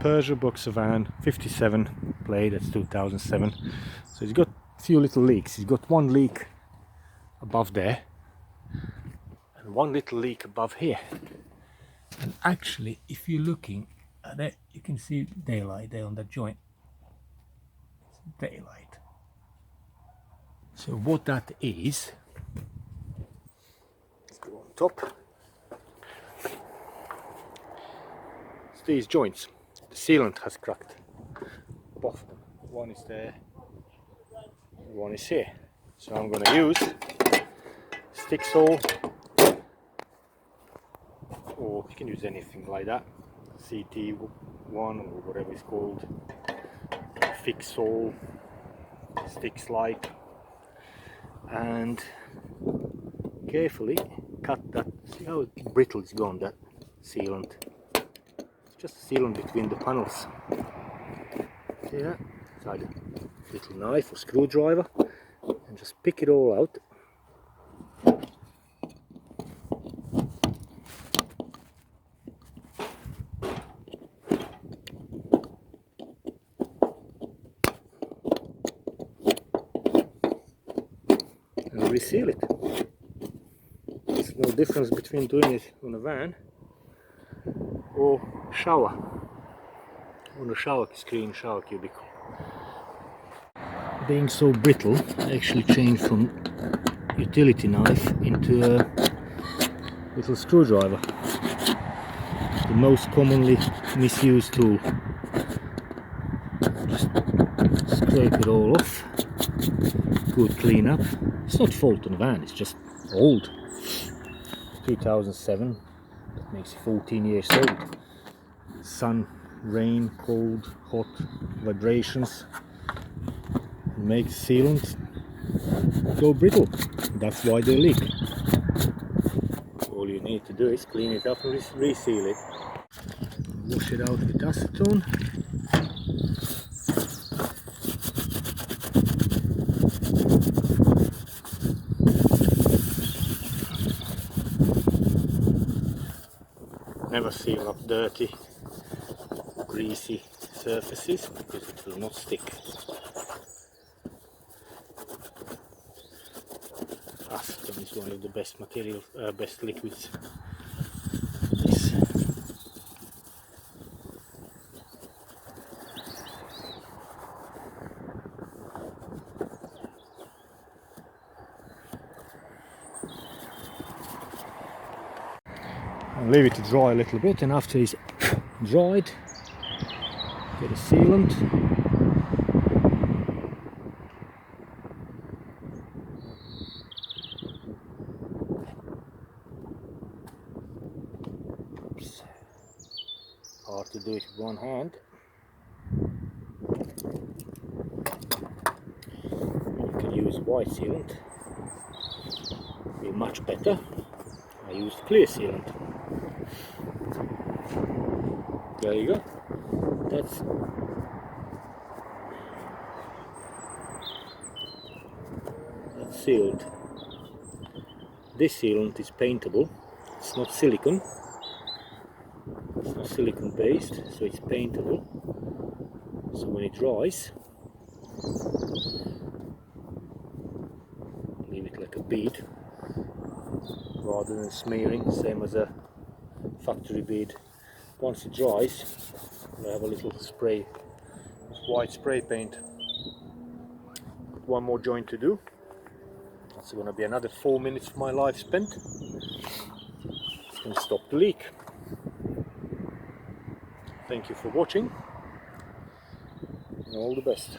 Peugeot boxer van, 57 plate, that's 2007. So it's got a few little leaks. It's got one leak above there and one little leak above here. And actually, if you're looking at it, you can see daylight there on that joint. It's daylight. So what that is, let's go on top. It's these joints. The sealant has cracked. Both of them. One is there, one is here. So I'm going to use stick saw, or you can use anything like that, CT1 or whatever it's called, fix saw, stick slide, and carefully cut that. See how brittle it's gone, that sealant. It's just a sealant between the panels. See that? Inside a little knife or screwdriver, and just pick it all out. And reseal it. There's no difference between doing it on a van or shower, on a shower screen, shower cubicle. Being so brittle, I actually changed from utility knife into a little screwdriver. The most commonly misused tool. Just scrape it all off. Good clean up. It's not fault on the van, it's just old. 2007, that makes it 14 years old. Sun, rain, cold, hot, vibrations make sealant go brittle. That's why they leak. All you need to do is clean it up and reseal it. Wash it out with acetone. Never seal up dirty, greasy surfaces because it will not stick. Acetone is one of the best materials, best liquids. This. And leave it to dry a little bit, and after it's dried, get a sealant. Oops. Hard to do it with one hand. You can use white sealant, be much better. I used clear sealant. There you go. That's sealed. This sealant is paintable. It's not silicone. It's not silicone based, so it's paintable. So when it dries, leave it like a bead rather than smearing, same as a factory bead. Once it dries, I have a little spray, white spray paint. One more joint to do. That's going to be another 4 minutes of my life spent. It's going to stop the leak. Thank you for watching, and all the best.